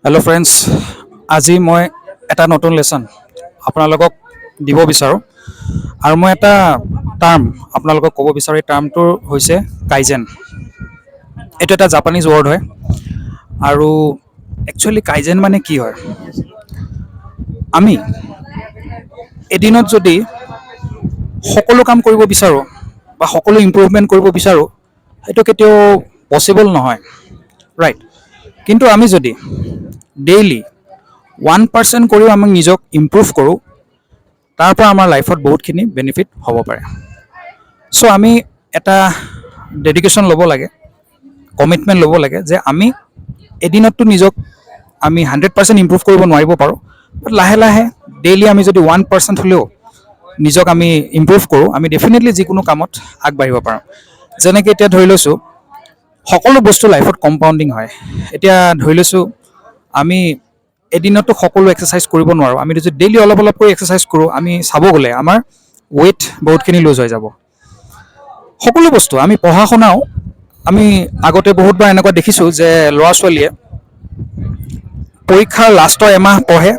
Hello' friends, আজি মই এটা নতুন লেচন আপোনালোকক দিব বিচাৰোঁ আৰু মই এটা টাৰ্ম আপোনালোকক ক'ব বিচাৰোঁ। এই টাৰ্মটো হৈছে কাইজেন। এইটো এটা জাপানিজ ৱৰ্ড হয় আৰু একচুৱেলি কাইজেন মানে কি হয়? আমি এদিনত যদি সকলো কাম কৰিব বিচাৰোঁ বা সকলো ইম্প্ৰুভমেণ্ট কৰিব বিচাৰোঁ, সেইটো কেতিয়াও পচিবল নহয়, ৰাইট? কিন্তু আমি যদি ডেইলি 1% কৰিও আমি নিজক ইম্প্ৰুভ কৰোঁ, তাৰ পৰা আমাৰ লাইফত বহুতখিনি বেনিফিট হ'ব পাৰে। চ' আমি এটা ডেডিকেশ্যন ল'ব লাগে, কমিটমেণ্ট ল'ব লাগে যে আমি এদিনততো নিজক আমি 100% ইম্প্ৰুভ কৰিব নোৱাৰিব পাৰোঁ, বাট লাহে লাহে ডেইলি আমি যদি 1% হ'লেও নিজক আমি ইম্প্ৰুভ কৰোঁ, আমি ডেফিনেটলি যিকোনো কামত আগবাঢ়িব পাৰোঁ। যেনেকৈ এতিয়া ধৰি লৈছোঁ, সকলো বস্তু লাইফত কম্পাউণ্ডিং হয়। এতিয়া ধৰি লৈছোঁ আমি এদিনতো সকলো এক্সাৰচাইজ কৰিব নোৱাৰোঁ। আমি যদি ডেইলি অলপ অলপ কৰি এক্সাৰচাইজ কৰোঁ, আমি চাব গ'লে আমাৰ ৱেইট বহুতখিনি লুজ হৈ যাব। সকলো বস্তু, আমি পঢ়া শুনাও আমি আগতে বহুতবাৰ এনেকুৱা দেখিছোঁ যে ল'ৰা ছোৱালীয়ে পৰীক্ষাৰ লাষ্টৰ এমাহ পঢ়ি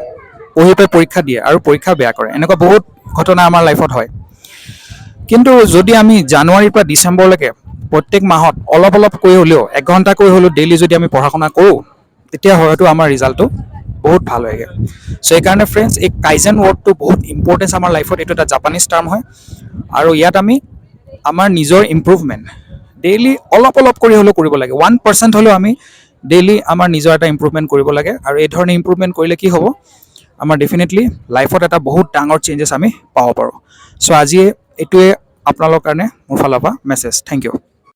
পেলাই পৰীক্ষা দিয়ে আৰু পৰীক্ষা বেয়া কৰে। এনেকুৱা বহুত ঘটনা আমাৰ লাইফত হয়। কিন্তু যদি আমি জানুৱাৰীৰ পৰা ডিচেম্বৰলৈকে প্ৰত্যেক মাহত অলপ অলপ কৰি হ'লেও 1 ঘণ্টাকৈ হ'লেও ডেইলি যদি আমি পঢ়া শুনা কৰোঁ, তেতিয়া হয়তো আমাৰ ৰিজাল্টটো বহুত ভাল হয়গৈ। চ' সেইকাৰণে ফ্ৰেণ্ডছ, এই কাইজেন ৱৰ্ডটো বহুত ইম্পৰ্টেঞ্চ আমাৰ লাইফত। এইটো এটা জাপানিজ টাৰ্ম হয় আৰু ইয়াত আমি আমাৰ নিজৰ ইম্প্ৰুভমেণ্ট ডেইলি অলপ অলপ কৰি হ'লেও কৰিব লাগে। 1% হ'লেও আমি ডেইলি আমাৰ নিজৰ এটা ইম্প্ৰুভমেণ্ট কৰিব লাগে আৰু এই ধৰণে ইম্প্ৰুভমেণ্ট কৰিলে কি হ'ব, আমাৰ ডেফিনেটলি লাইফত এটা বহুত ডাঙৰ চেঞ্জেছ আমি পাব পাৰোঁ। চ' আজি এইটোৱে আপোনালোকৰ কাৰণে মোৰ ফালৰ পৰা মেছেজ। Thank U.